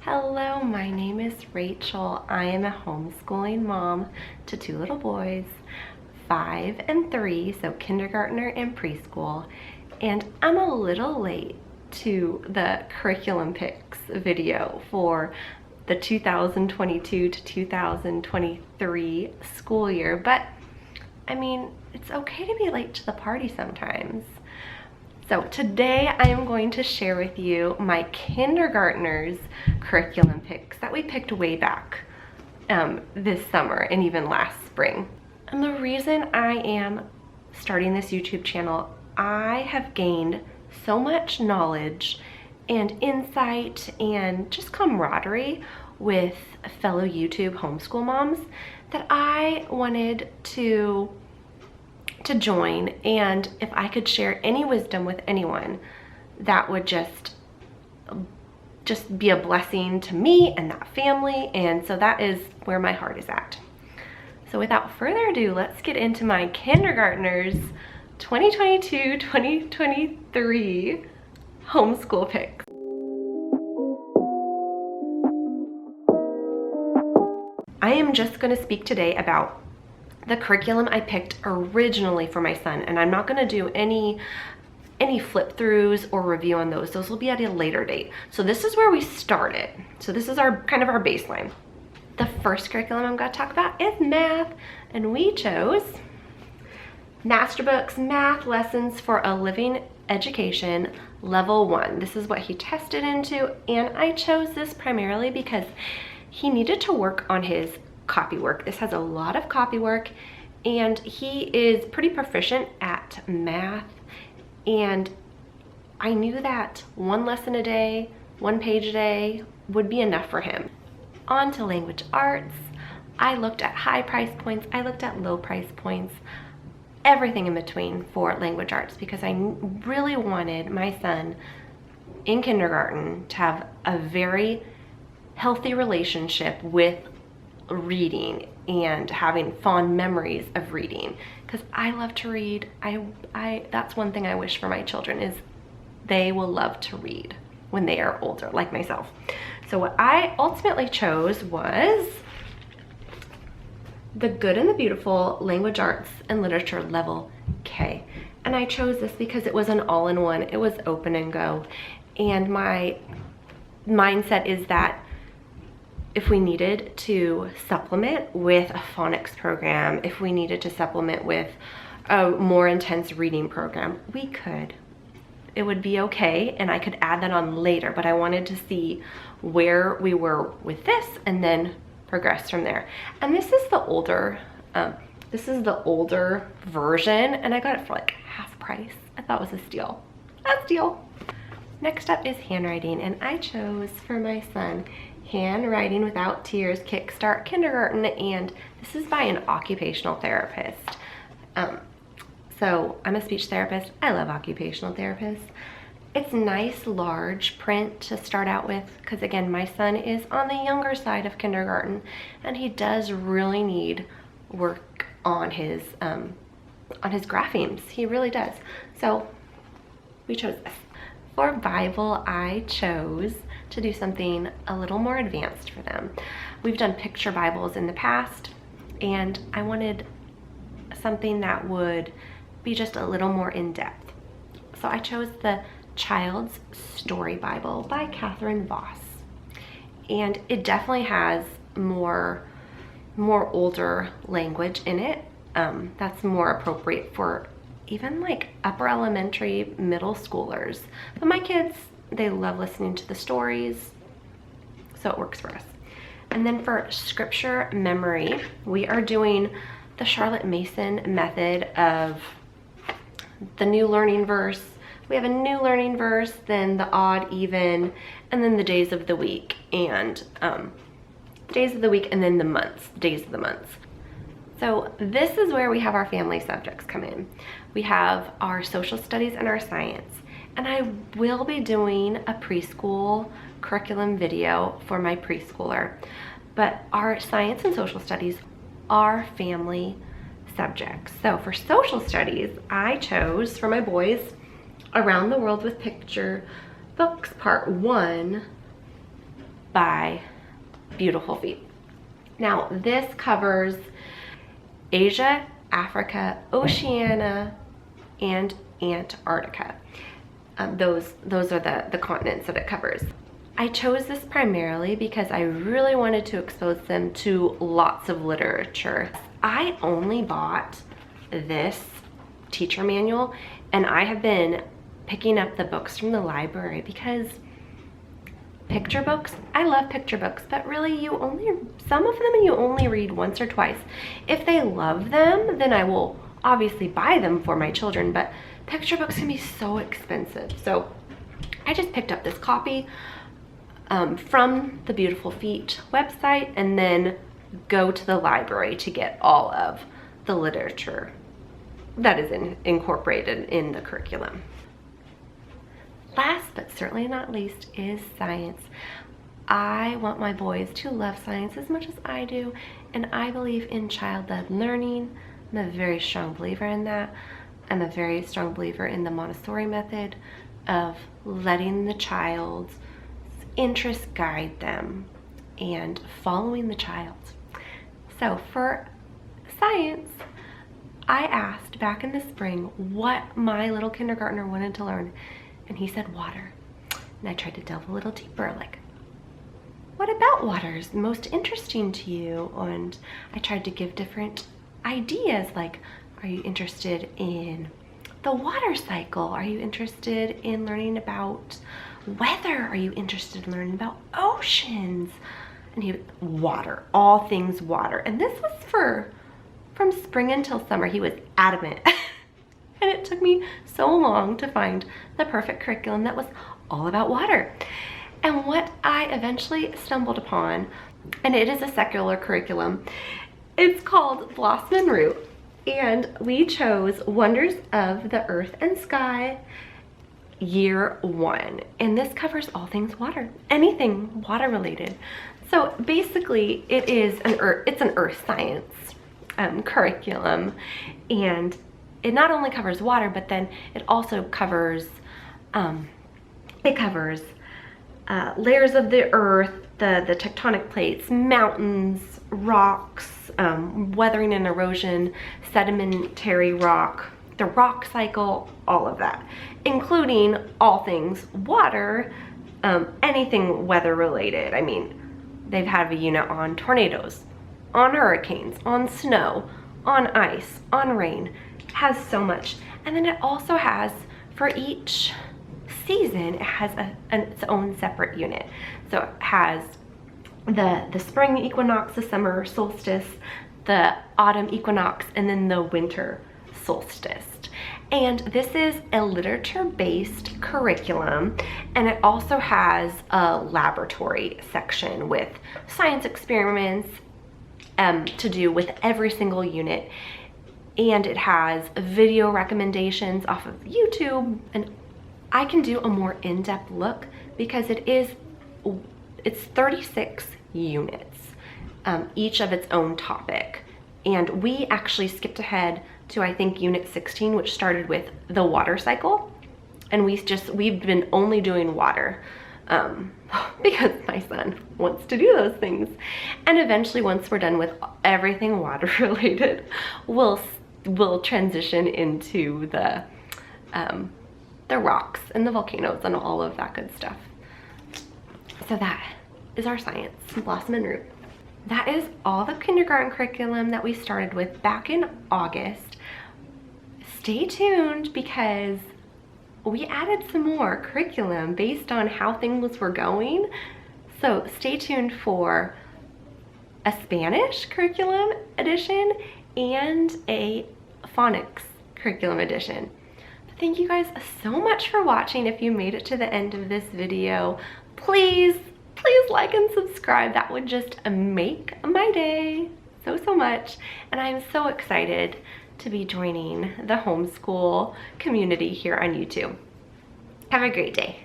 Hello, my name is Rachel. I am a homeschooling mom to two little boys, 5 and 3, so kindergartner and preschool. And I'm a little late to the curriculum picks video for the 2022 to 2023 school year, but I mean, it's okay to be late to the party sometimes. So today I am going to share with you my kindergartners curriculum picks that we picked way back this summer and even last spring. And the reason I am starting this YouTube channel, I have gained so much knowledge and insight and just camaraderie with fellow YouTube homeschool moms that I wanted to join, and if I could share any wisdom with anyone, that would just be a blessing to me and that family, and so that is where my heart is at. So without further ado, let's get into my kindergartners 2022-2023 homeschool picks. I am just going to speak today about the curriculum I picked originally for my son, and I'm not going to do any flip throughs or review on those. Those will be at a later date. So this is where we started. So this is our kind of our baseline. The first curriculum I'm going to talk about is math, and we chose Masterbooks Math Lessons for a Living Education Level 1. This is what he tested into, and I chose this primarily because he needed to work on his copy work. This has a lot of copy work, and he is pretty proficient at math, and I knew that one lesson a day, one page a day would be enough for him. On to language arts. I looked at high price points, I looked at low price points, everything in between for language arts, because I really wanted my son in kindergarten to have a very healthy relationship with reading and having fond memories of reading, because I love to read. That's one thing I wish for my children, is they will love to read when they are older, like myself. So what I ultimately chose was The Good and the Beautiful Language Arts and Literature Level K, and I chose this because it was an all-in-one. It was open and go, and my mindset is that if we needed to supplement with a phonics program, if we needed to supplement with a more intense reading program, we could. It would be okay, and I could add that on later, but I wanted to see where we were with this and then progress from there. And this is the older version, and I got it for like half price. I thought it was a steal. A steal. Next up is handwriting, and I chose for my son Handwriting Without Tears Kickstart Kindergarten, and this is by an occupational therapist. So I'm a speech therapist. I love occupational therapists. It's nice large print to start out with, because again, my son is on the younger side of kindergarten, and he does really need work on his graphemes. He really does. So we chose this. For Bible, I chose to do something a little more advanced for them. We've done picture Bibles in the past, and I wanted something that would be just a little more in-depth. So I chose the Child's Story Bible by Catherine Voss, and it definitely has more older language in it. That's more appropriate for even like upper elementary, middle schoolers. But my kids, they love listening to the stories, so it works for us. And then for scripture memory, we are doing the Charlotte Mason method of the new learning verse. We have a new learning verse, then the odd, even, and then the days of the week, and days of the week, and then the months, days of the months. So this is where we have our family subjects come in. We have our social studies and our science, and I will be doing a preschool curriculum video for my preschooler, but our science and social studies are family subjects. So for social studies, I chose for my boys Around the World with Picture Books Part 1 by Beautiful Feet. Now, this covers Asia, Africa, Oceania, and Antarctica. Those are the continents that it covers. I chose this primarily because I really wanted to expose them to lots of literature. I only bought this teacher manual, and I have been picking up the books from the library because picture books, I love picture books, but really some of them you only read once or twice. If they love them, then I will obviously buy them for my children, but picture books can be so expensive. So I just picked up this copy from the Beautiful Feet website and then go to the library to get all of the literature that is incorporated in the curriculum. Last but certainly not least is science. I want my boys to love science as much as I do, and I believe in child-led learning. I'm a very strong believer in that. I'm a very strong believer in the Montessori method of letting the child's interests guide them and following the child. So for science, I asked back in the spring what my little kindergartner wanted to learn, and he said water. And I tried to delve a little deeper, like, what about water is most interesting to you? And I tried to give different ideas, like, are you interested in the water cycle? Are you interested in learning about weather? Are you interested in learning about oceans? And water, all things water. And this was from spring until summer. He was adamant. And it took me so long to find the perfect curriculum that was all about water. And what I eventually stumbled upon, and it is a secular curriculum, it's called Blossom and Root. And we chose Wonders of the Earth and Sky, Year 1. And this covers all things water, anything water related. So basically it's an earth science curriculum, and it not only covers water, but then it also covers layers of the earth, the tectonic plates, mountains, rocks, weathering and erosion, sedimentary rock, the rock cycle, all of that, including all things water, anything weather related. I mean, they've had a unit on tornadoes, on hurricanes, on snow, on ice, on rain. It has so much. And then it also has, for each season, it has its own separate unit. So it has the spring equinox, the summer solstice, the autumn equinox, and then the winter solstice. And this is a literature-based curriculum, and it also has a laboratory section with science experiments to do with every single unit. And it has video recommendations off of YouTube, and I can do a more in-depth look because it's 36 units, each of its own topic. And we actually skipped ahead to, I think, unit 16, which started with the water cycle. And we've been only doing water because my son wants to do those things. And eventually, once we're done with everything water related, we'll transition into the rocks and the volcanoes and all of that good stuff. So that is our science, Blossom and Root. That is all the kindergarten curriculum that we started with back in August. Stay tuned because we added some more curriculum based on how things were going. So stay tuned for a Spanish curriculum edition and a phonics curriculum edition. But thank you guys so much for watching. If you made it to the end of this video, please like and subscribe. That would just make my day so much. And I'm so excited to be joining the homeschool community here on YouTube. Have a great day.